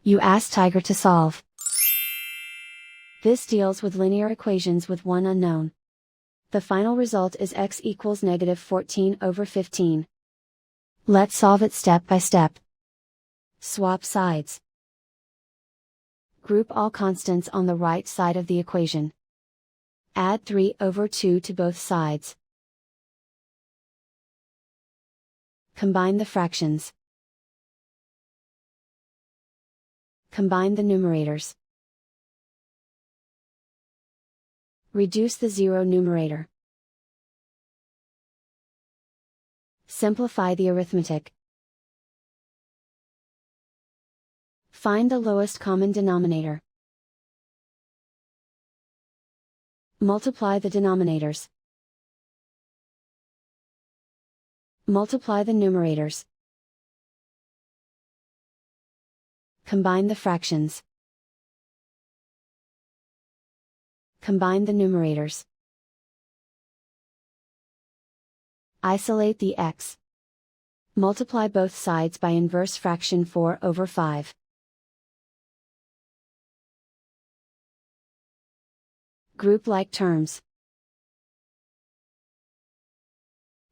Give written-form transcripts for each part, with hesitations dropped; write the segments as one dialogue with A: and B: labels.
A: You ask Tiger to solve. This deals with linear equations with one unknown. The final result is x equals -14/15. Let's solve it step by step. Swap sides. Group all constants on the right side of the equation. Add 3/2 to both sides. Combine the fractions. Combine the numerators. Reduce the zero numerator. Simplify the arithmetic. Find the lowest common denominator. Multiply the denominators. Multiply the numerators. Combine the fractions. Combine the numerators. Isolate the x. Multiply both sides by inverse fraction 4/5. Group like terms.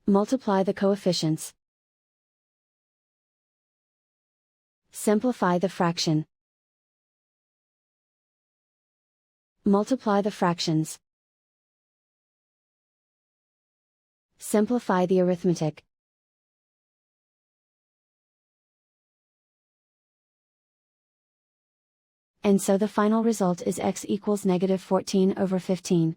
A: Multiply the coefficients. Simplify the fraction. Multiply the fractions. Simplify the arithmetic. And so the final result is x equals -14/15.